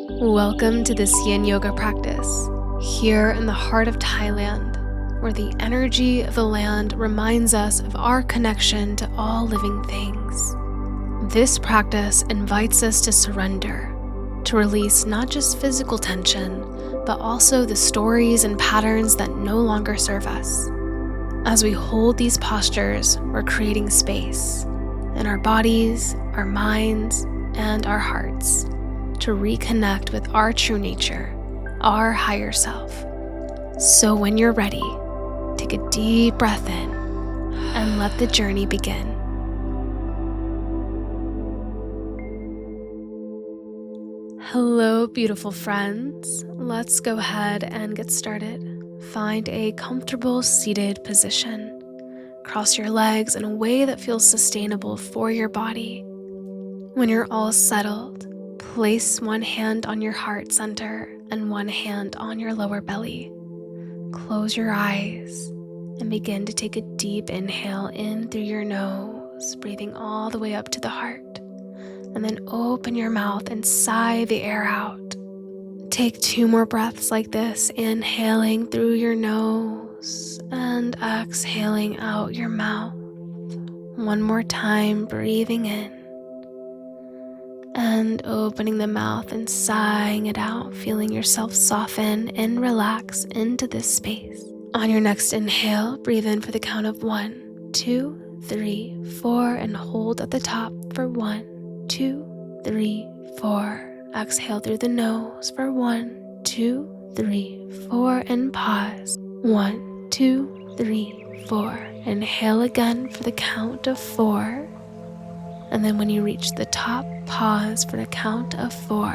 Welcome to this yin yoga practice, here in the heart of Thailand, where the energy of the land reminds us of our connection to all living things. This practice invites us to surrender, to release not just physical tension, but also the stories and patterns that no longer serve us. As we hold these postures, we're creating space in our bodies, our minds, and our hearts to reconnect with our true nature, our higher self. So when you're ready, take a deep breath in and let the journey begin. Hello, beautiful friends. Let's go ahead and get started. Find a comfortable seated position. Cross your legs in a way that feels sustainable for your body. When you're all settled, place one hand on your heart center and one hand on your lower belly. Close your eyes and begin to take a deep inhale in through your nose, breathing all the way up to the heart. And then open your mouth and sigh the air out. Take 2 more breaths like this, inhaling through your nose and exhaling out your mouth. One more time, breathing in and opening the mouth and sighing it out, feeling yourself soften and relax into this space. On your next inhale, breathe in for the count of 1, 2, 3, 4, and hold at the top for 1, 2, 3, 4. Exhale through the nose for 1, 2, 3, 4, and pause. 1, 2, 3, 4. Inhale again for the count of 4. And then when you reach the top, pause for the count of 4.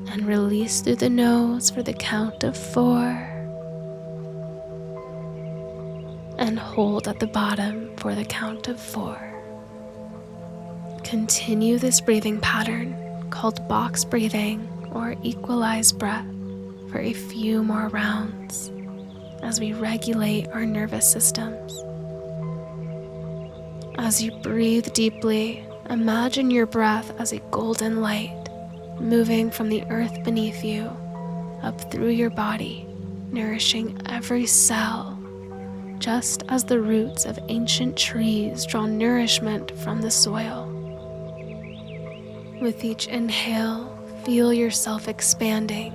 And release through the nose for the count of 4. And hold at the bottom for the count of 4. Continue this breathing pattern called box breathing or equalized breath for a few more rounds as we regulate our nervous systems. As you breathe deeply, imagine your breath as a golden light moving from the earth beneath you up through your body, nourishing every cell, just as the roots of ancient trees draw nourishment from the soil. With each inhale, feel yourself expanding,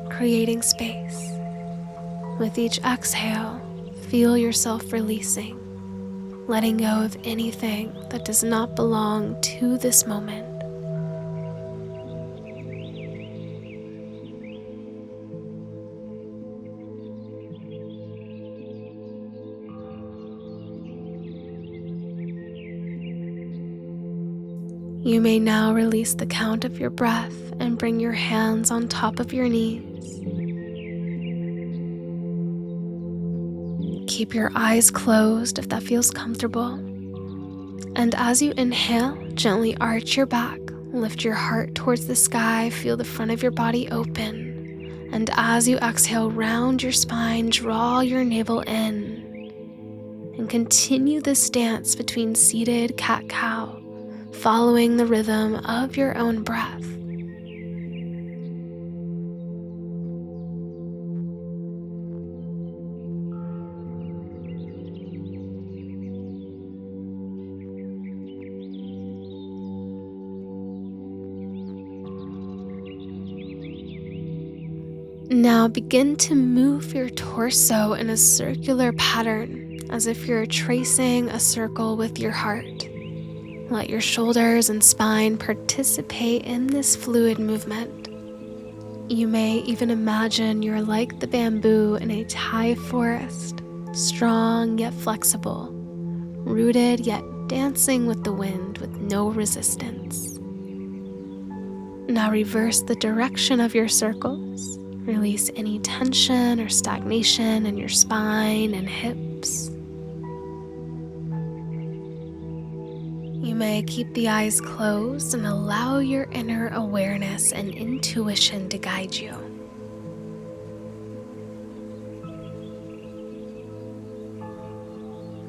creating space. With each exhale, feel yourself releasing, letting go of anything that does not belong to this moment. You may now release the count of your breath and bring your hands on top of your knees. Keep your eyes closed if that feels comfortable. And as you inhale, gently arch your back, lift your heart towards the sky, feel the front of your body open. And as you exhale, round your spine, draw your navel in. And continue this dance between seated cat-cow, following the rhythm of your own breath. Now begin to move your torso in a circular pattern, as if you're tracing a circle with your heart. Let your shoulders and spine participate in this fluid movement. You may even imagine you're like the bamboo in a Thai forest, strong yet flexible, rooted yet dancing with the wind with no resistance. Now reverse the direction of your circles. Release any tension or stagnation in your spine and hips. You may keep the eyes closed and allow your inner awareness and intuition to guide you.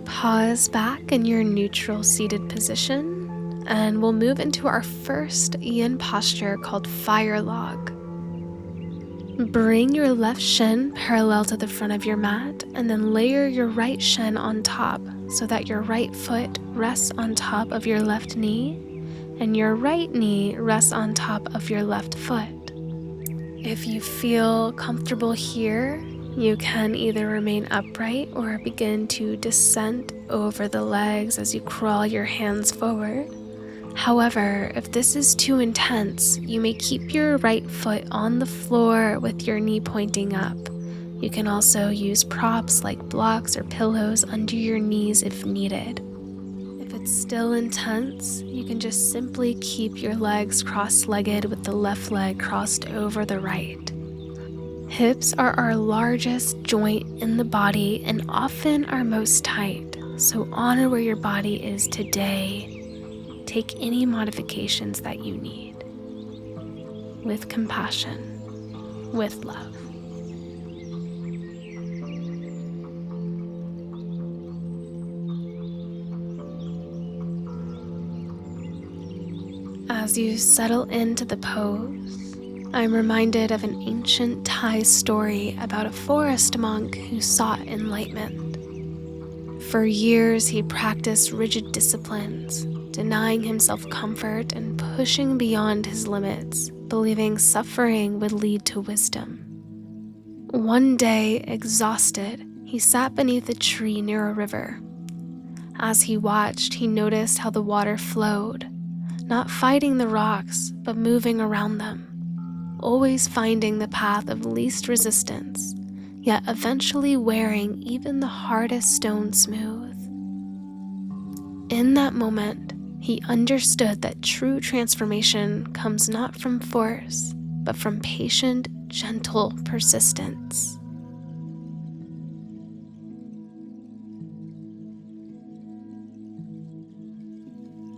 Pause back in your neutral seated position and we'll move into our first yin posture called fire log. Bring your left shin parallel to the front of your mat, and then layer your right shin on top so that your right foot rests on top of your left knee and your right knee rests on top of your left foot. If you feel comfortable here, you can either remain upright or begin to descend over the legs as you crawl your hands forward. However, if this is too intense, you may keep your right foot on the floor with your knee pointing up. You can also use props like blocks or pillows under your knees if needed. If it's still intense, you can just simply keep your legs cross-legged with the left leg crossed over the right. Hips are our largest joint in the body and often our most tight, so honor where your body is today. Take any modifications that you need, with compassion, with love. As you settle into the pose, I'm reminded of an ancient Thai story about a forest monk who sought enlightenment. For years, he practiced rigid disciplines, denying himself comfort and pushing beyond his limits, believing suffering would lead to wisdom. One day, exhausted, he sat beneath a tree near a river. As he watched, he noticed how the water flowed, not fighting the rocks, but moving around them, always finding the path of least resistance, yet eventually wearing even the hardest stone smooth. In that moment, he understood that true transformation comes not from force, but from patient, gentle persistence.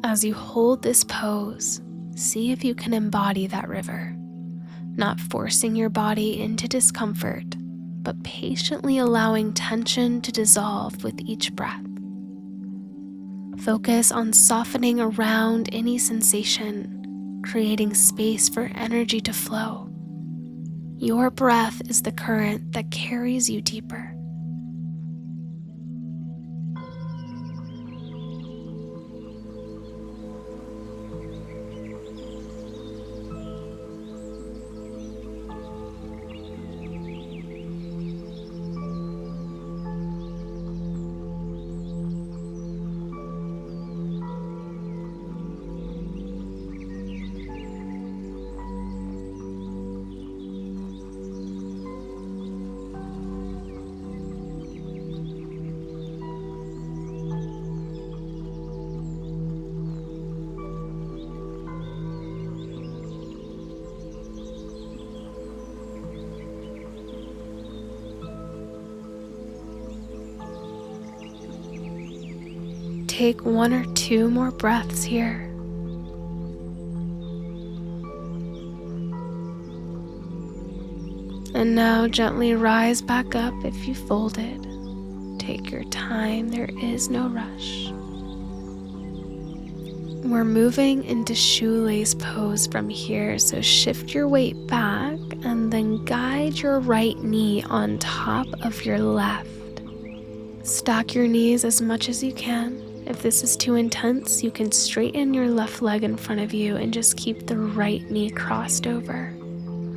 As you hold this pose, see if you can embody that river, not forcing your body into discomfort, but patiently allowing tension to dissolve with each breath. Focus on softening around any sensation, creating space for energy to flow. Your breath is the current that carries you deeper. Take 1 or 2 more breaths here. And now gently rise back up if you folded. Take your time, there is no rush. We're moving into shoelace pose from here, so shift your weight back and then guide your right knee on top of your left. Stack your knees as much as you can. If this is too intense, you can straighten your left leg in front of you and just keep the right knee crossed over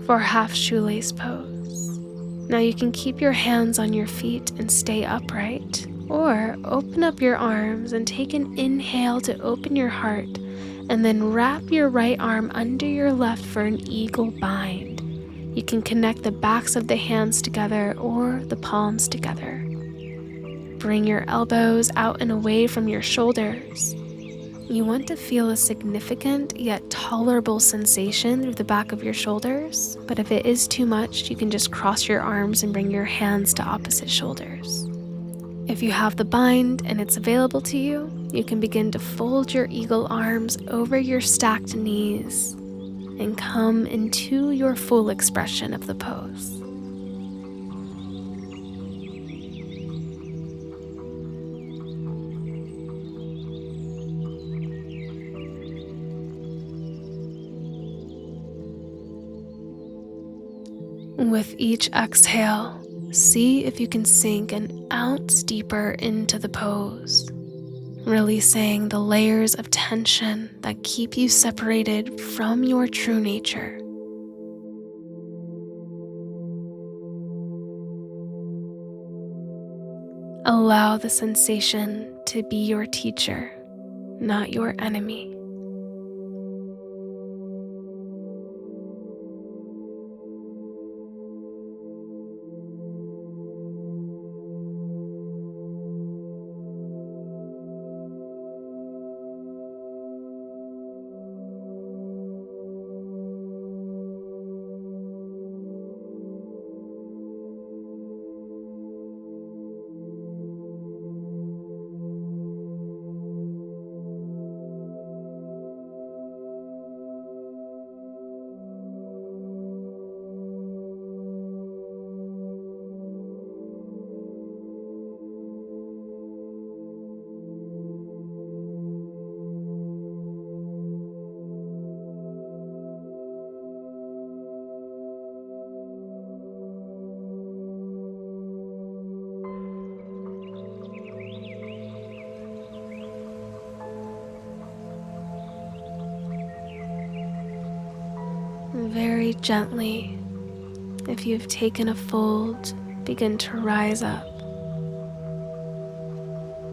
for half shoelace pose. Now you can keep your hands on your feet and stay upright, or open up your arms and take an inhale to open your heart, and then wrap your right arm under your left for an eagle bind. You can connect the backs of the hands together or the palms together. Bring your elbows out and away from your shoulders. You want to feel a significant yet tolerable sensation through the back of your shoulders, but if it is too much, you can just cross your arms and bring your hands to opposite shoulders. If you have the bind and it's available to you, you can begin to fold your eagle arms over your stacked knees and come into your full expression of the pose. With each exhale, see if you can sink an ounce deeper into the pose, releasing the layers of tension that keep you separated from your true nature. Allow the sensation to be your teacher, not your enemy. Very gently, if you've taken a fold, begin to rise up.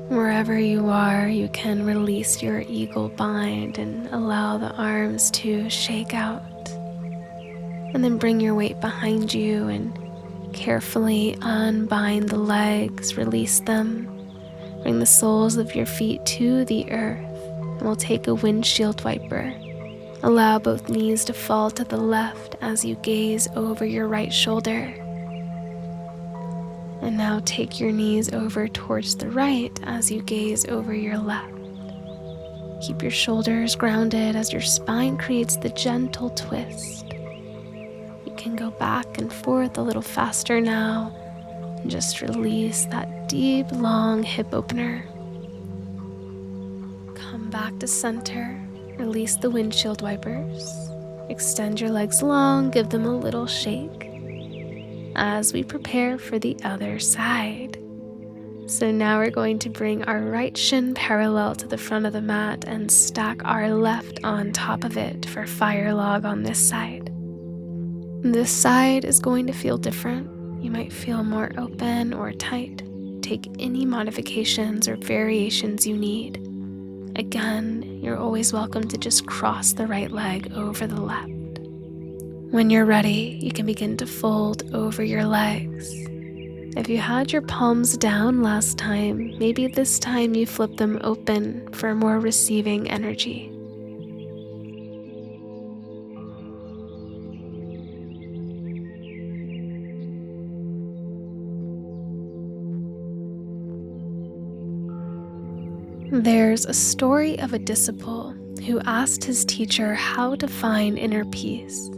Wherever you are, you can release your eagle bind and allow the arms to shake out. And then bring your weight behind you and carefully unbind the legs, release them. Bring the soles of your feet to the earth, and we'll take a windshield wiper. Allow both knees to fall to the left as you gaze over your right shoulder. And now take your knees over towards the right as you gaze over your left. Keep your shoulders grounded as your spine creates the gentle twist. You can go back and forth a little faster now and just release that deep, long hip opener. Come back to center. Release the windshield wipers. Extend your legs long, give them a little shake as we prepare for the other side. So now we're going to bring our right shin parallel to the front of the mat and stack our left on top of it for fire log on this side. This side is going to feel different. You might feel more open or tight. Take any modifications or variations you need. Again, you're always welcome to just cross the right leg over the left. When you're ready, you can begin to fold over your legs. If you had your palms down last time, maybe this time you flip them open for more receiving energy. There's a story of a disciple who asked his teacher how to find inner peace.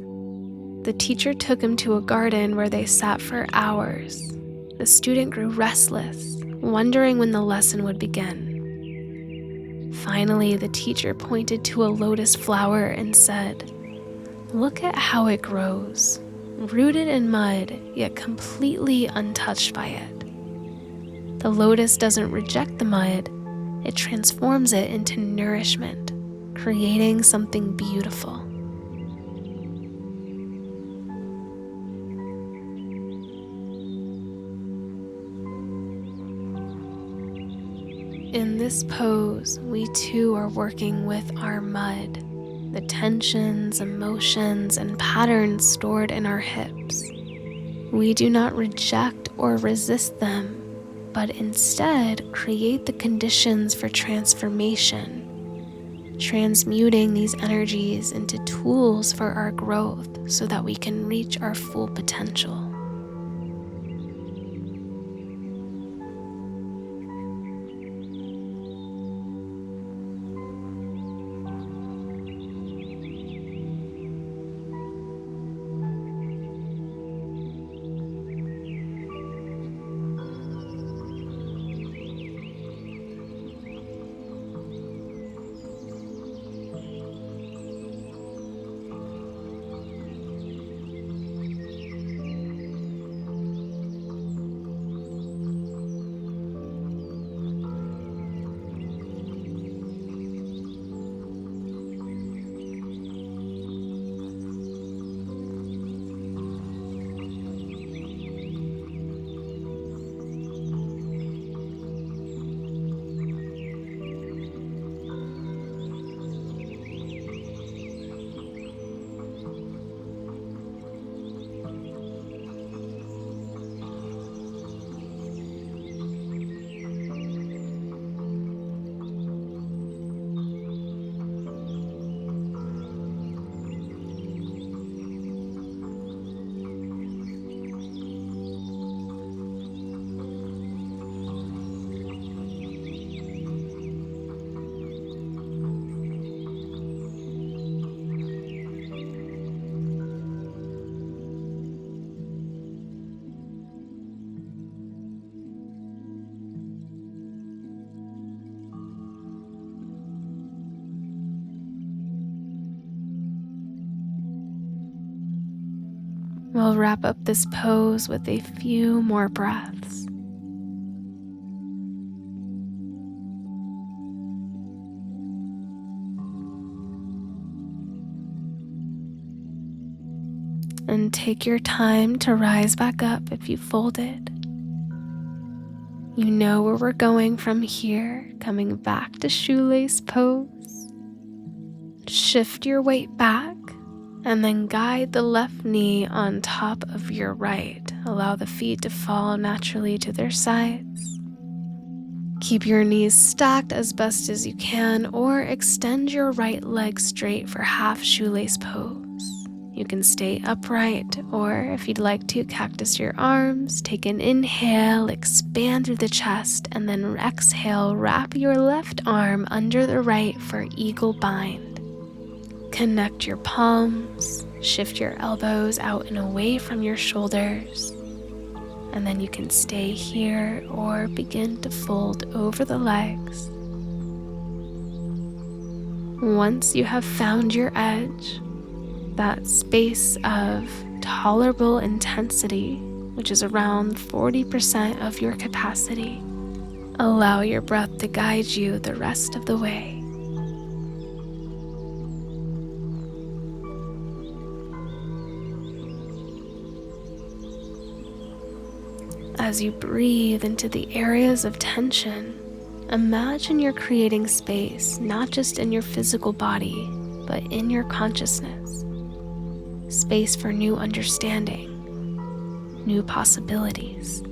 The teacher took him to a garden where they sat for hours. The student grew restless, wondering when the lesson would begin. Finally, the teacher pointed to a lotus flower and said, "Look at how it grows, rooted in mud, yet completely untouched by it. The lotus doesn't reject the mud, it transforms it into nourishment, creating something beautiful." In this pose, we too are working with our mud, the tensions, emotions, and patterns stored in our hips. We do not reject or resist them, but instead create the conditions for transformation, transmuting these energies into tools for our growth so that we can reach our full potential. We'll wrap up this pose with a few more breaths. And take your time to rise back up if you folded. You know where we're going from here, coming back to shoelace pose. Shift your weight back and then guide the left knee on top of your right. Allow the feet to fall naturally to their sides. Keep your knees stacked as best as you can, or extend your right leg straight for half shoelace pose. You can stay upright, or if you'd like to, cactus your arms. Take an inhale, expand through the chest, and then exhale, wrap your left arm under the right for eagle bind. Connect your palms, shift your elbows out and away from your shoulders, and then you can stay here or begin to fold over the legs. Once you have found your edge, that space of tolerable intensity, which is around 40% of your capacity, allow your breath to guide you the rest of the way. As you breathe into the areas of tension, imagine you're creating space not just in your physical body, but in your consciousness. Space for new understanding, new possibilities.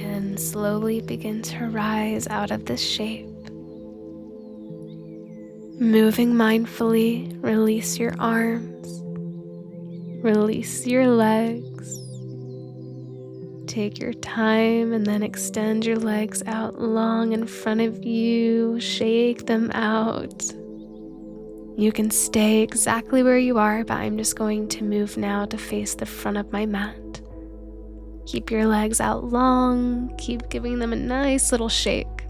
And slowly begin to rise out of this shape. Moving mindfully, release your arms, release your legs. Take your time and then extend your legs out long in front of you. Shake them out. You can stay exactly where you are, but I'm just going to move now to face the front of my mat. Keep your legs out long. Keep giving them a nice little shake.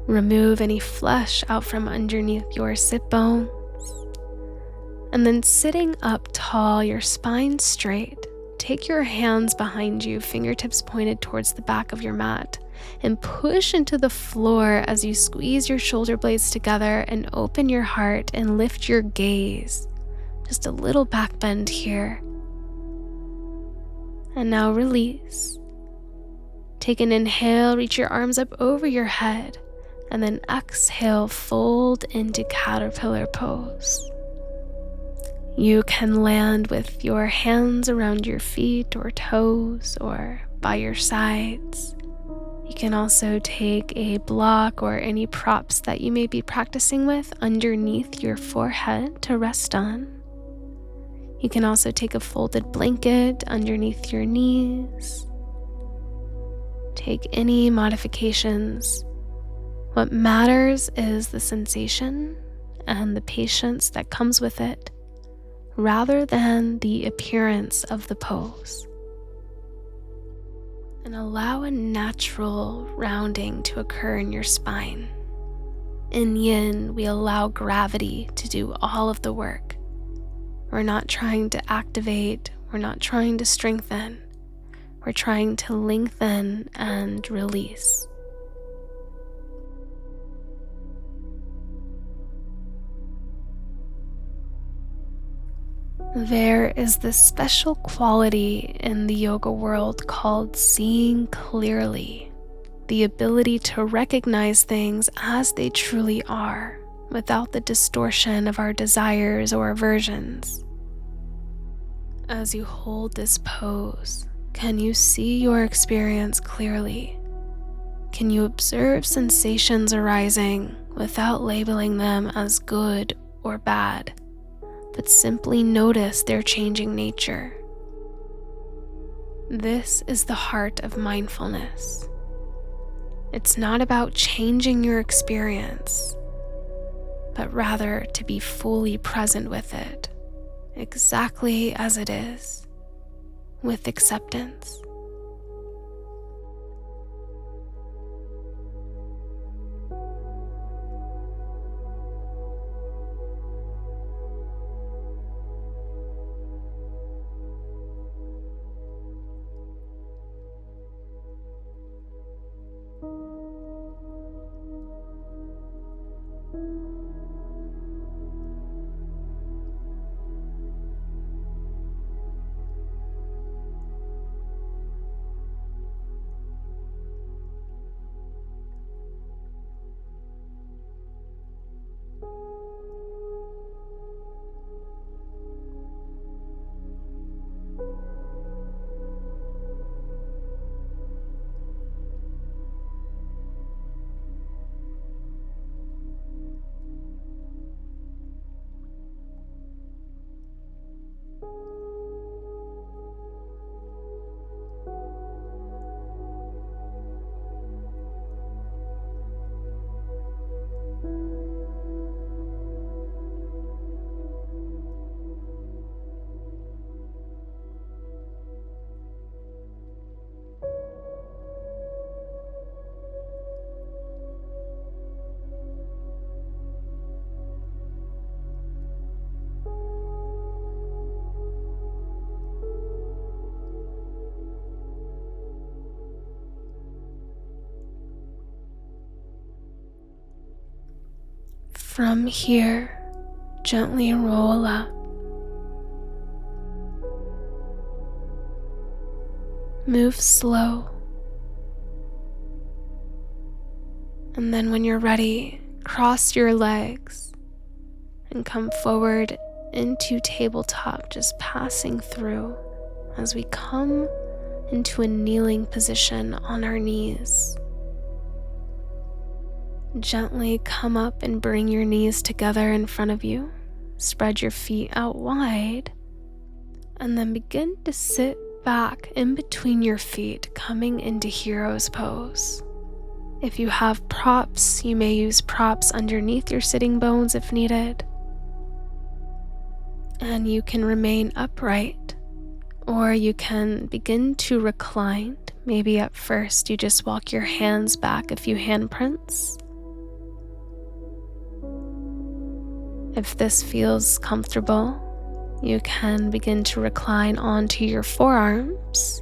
Remove any flesh out from underneath your sit bones. And then sitting up tall, your spine straight, take your hands behind you, fingertips pointed towards the back of your mat, and push into the floor as you squeeze your shoulder blades together and open your heart and lift your gaze. Just a little back bend here. And now release. Take an inhale, reach your arms up over your head, and then exhale, fold into caterpillar pose. You can land with your hands around your feet or toes or by your sides. You can also take a block or any props that you may be practicing with underneath your forehead to rest on. You can also take a folded blanket underneath your knees. Take any modifications. What matters is the sensation and the patience that comes with it, rather than the appearance of the pose. and allow a natural rounding to occur in your spine. In yin, we allow gravity to do all of the work. We're not trying to activate, we're not trying to strengthen, we're trying to lengthen and release. There is this special quality in the yoga world called seeing clearly, the ability to recognize things as they truly are, without the distortion of our desires or aversions. As you hold this pose, can you see your experience clearly? Can you observe sensations arising without labeling them as good or bad, but simply notice their changing nature? This is the heart of mindfulness. It's not about changing your experience, but rather to be fully present with it, exactly as it is, with acceptance. From here, gently roll up. Move slow. And then when you're ready, cross your legs and come forward into tabletop, just passing through as we come into a kneeling position on our knees. Gently come up and bring your knees together in front of you. Spread your feet out wide, and then begin to sit back in between your feet, coming into hero's pose. If you have props, you may use props underneath your sitting bones if needed. And you can remain upright, or you can begin to recline. Maybe at first you just walk your hands back a few handprints. If this feels comfortable, you can begin to recline onto your forearms.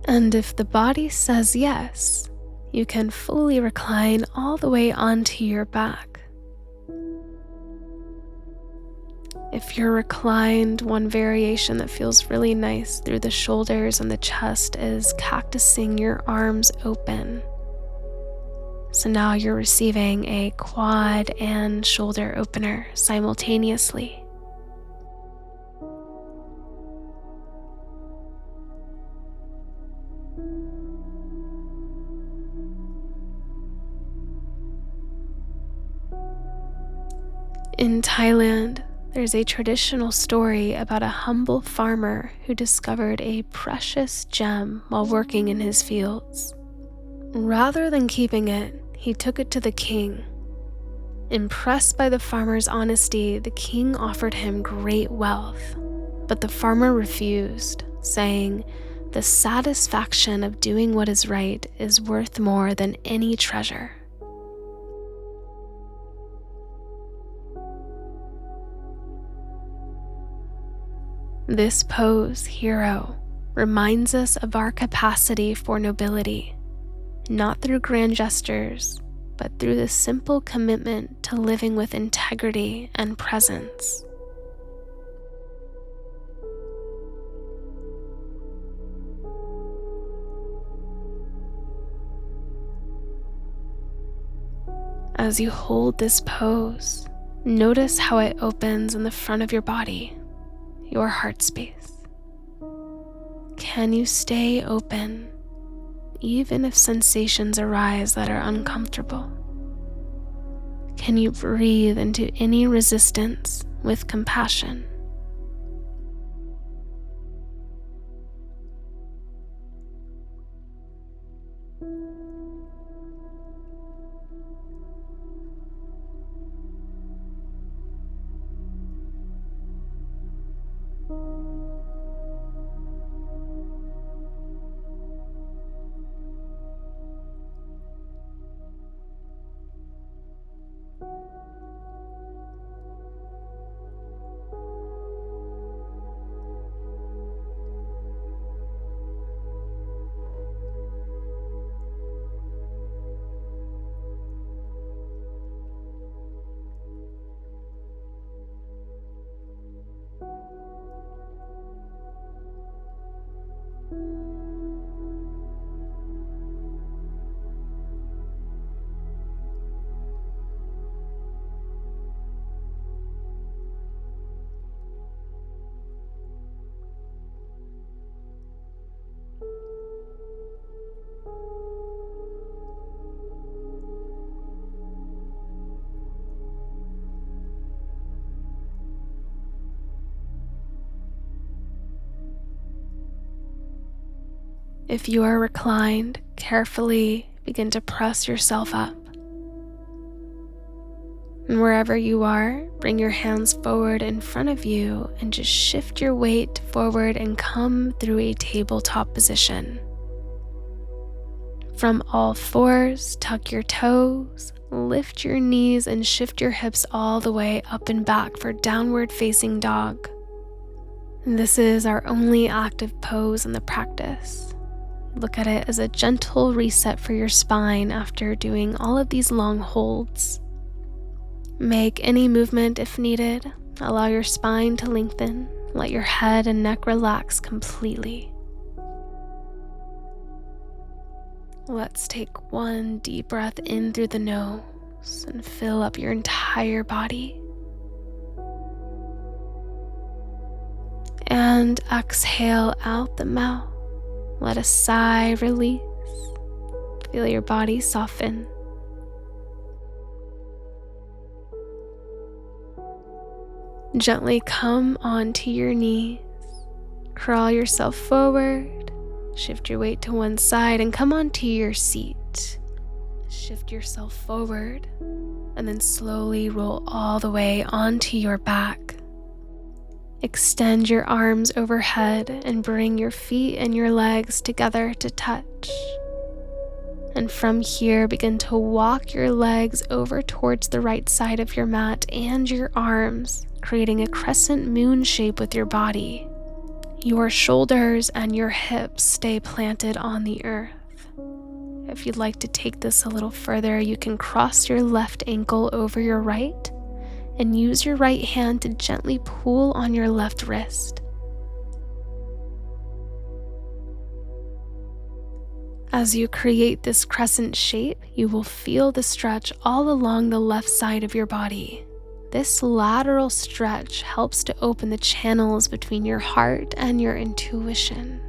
And if the body says yes, you can fully recline all the way onto your back. If you're reclined, one variation that feels really nice through the shoulders and the chest is cactusing your arms open. So now you're receiving a quad and shoulder opener simultaneously. In Thailand, there's a traditional story about a humble farmer who discovered a precious gem while working in his fields. Rather than keeping it, he took it to the king. Impressed by the farmer's honesty, the king offered him great wealth, but the farmer refused, saying, The satisfaction of doing what is right is worth more than any treasure. This pose, hero, reminds us of our capacity for nobility, not through grand gestures, but through the simple commitment to living with integrity and presence. As you hold this pose, notice how it opens in the front of your body, your heart space. Can you stay open, even if sensations arise that are uncomfortable? Can you breathe into any resistance with compassion? If you are reclined, carefully begin to press yourself up. And wherever you are, bring your hands forward in front of you and just shift your weight forward and come through a tabletop position. From all fours, tuck your toes, lift your knees, and shift your hips all the way up and back for downward facing dog. This is our only active pose in the practice. Look at it as a gentle reset for your spine after doing all of these long holds. Make any movement if needed. Allow your spine to lengthen. Let your head and neck relax completely. Let's take one deep breath in through the nose and fill up your entire body. And exhale out the mouth. Let a sigh release. Feel your body soften. Gently come onto your knees. Crawl yourself forward. Shift your weight to one side and come onto your seat. Shift yourself forward and then slowly roll all the way onto your back. Extend your arms overhead and bring your feet and your legs together to touch. And from here, begin to walk your legs over towards the right side of your mat and your arms, creating a crescent moon shape with your body. Your shoulders and your hips stay planted on the earth. If you'd like to take this a little further, you can cross your left ankle over your right and use your right hand to gently pull on your left wrist. As you create this crescent shape, you will feel the stretch all along the left side of your body. This lateral stretch helps to open the channels between your heart and your intuition.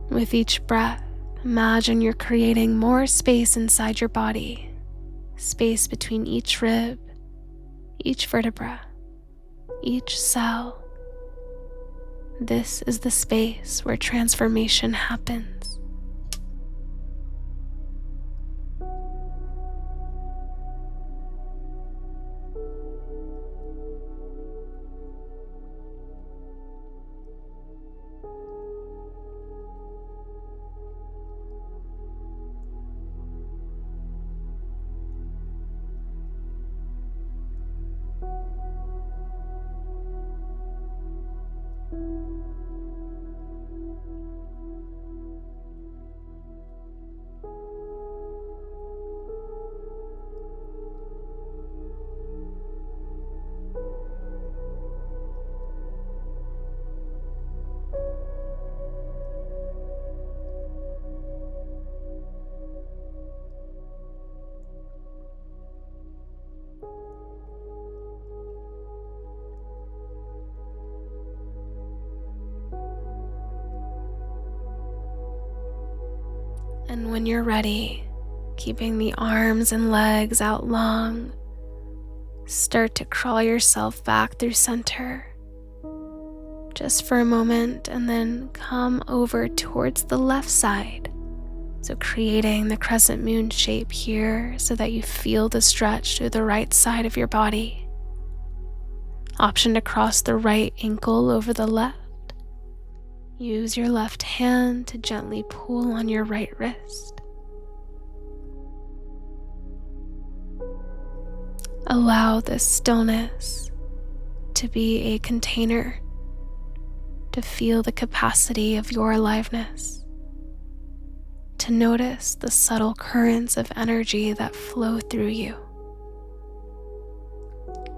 With each breath, imagine you're creating more space inside your body. Space between each rib, each vertebra, each cell. This is the space where transformation happens. And when you're ready, keeping the arms and legs out long, start to crawl yourself back through center just for a moment, and then come over towards the left side. So creating the crescent moon shape here so that you feel the stretch through the right side of your body. Option to cross the right ankle over the left. Use your left hand to gently pull on your right wrist. Allow this stillness to be a container to feel the capacity of your aliveness, to notice the subtle currents of energy that flow through you,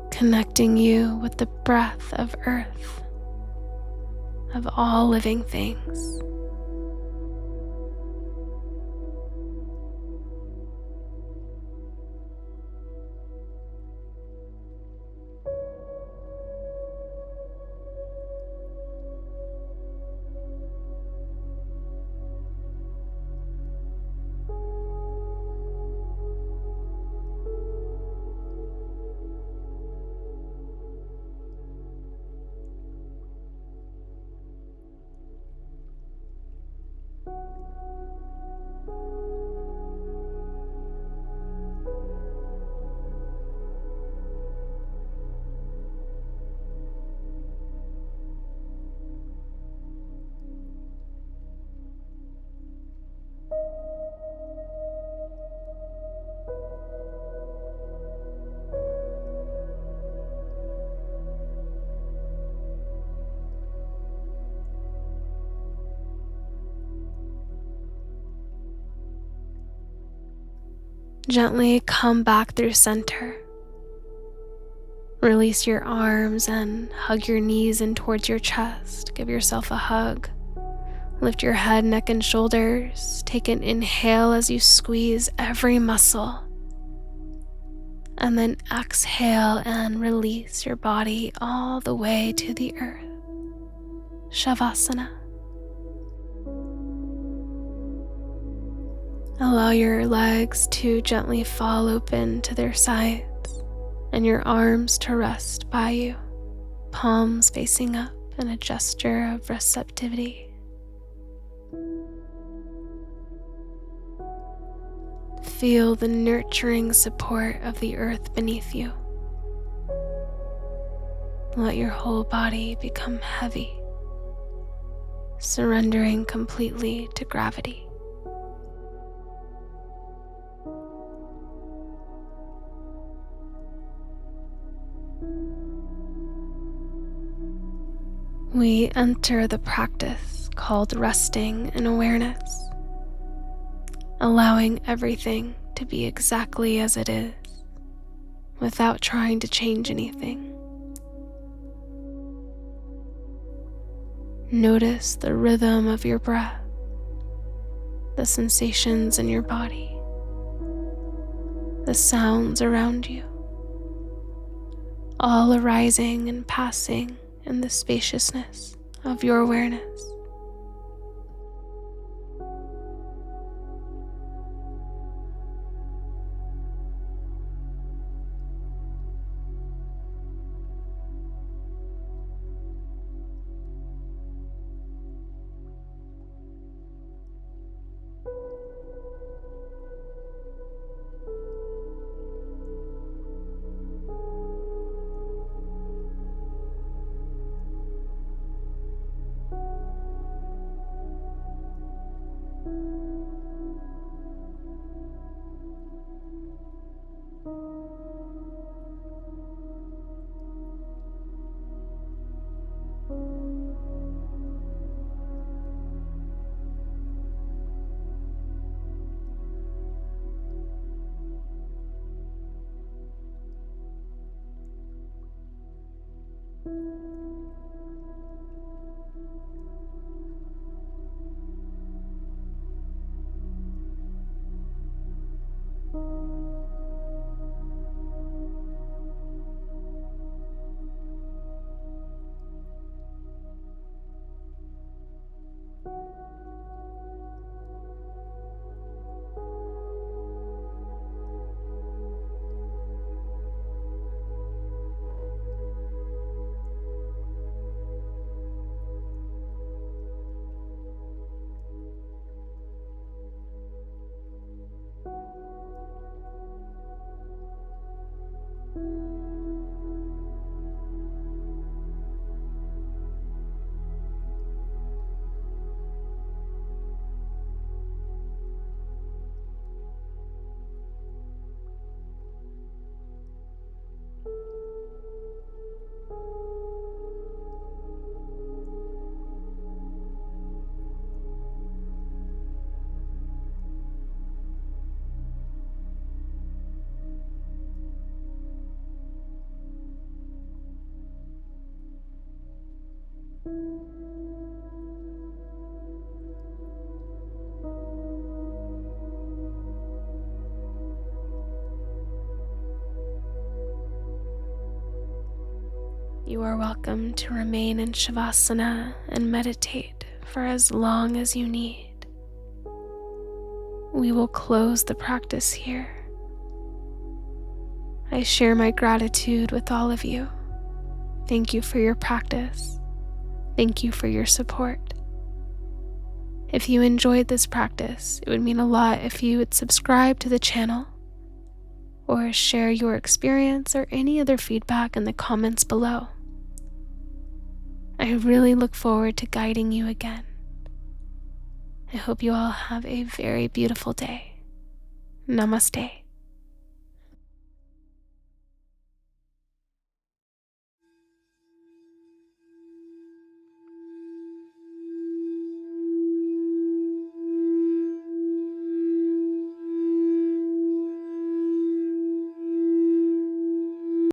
connecting you with the breath of earth, of all living things. Gently come back through center. Release your arms and hug your knees in towards your chest. Give yourself a hug. Lift your head, neck, and shoulders. Take an inhale as you squeeze every muscle. And then exhale and release your body all the way to the earth. Shavasana. Allow your legs to gently fall open to their sides and your arms to rest by you, palms facing up in a gesture of receptivity. Feel the nurturing support of the earth beneath you. Let your whole body become heavy, surrendering completely to gravity. We enter the practice called resting in awareness, allowing everything to be exactly as it is, without trying to change anything. Notice the rhythm of your breath, the sensations in your body, the sounds around you, all arising and passing in the spaciousness of your awareness. You are welcome to remain in Shavasana and meditate for as long as you need. We will close the practice here. I share my gratitude with all of you. Thank you for your practice. Thank you for your support. If you enjoyed this practice, it would mean a lot if you would subscribe to the channel or share your experience or any other feedback in the comments below. I really look forward to guiding you again. I hope you all have a very beautiful day. Namaste.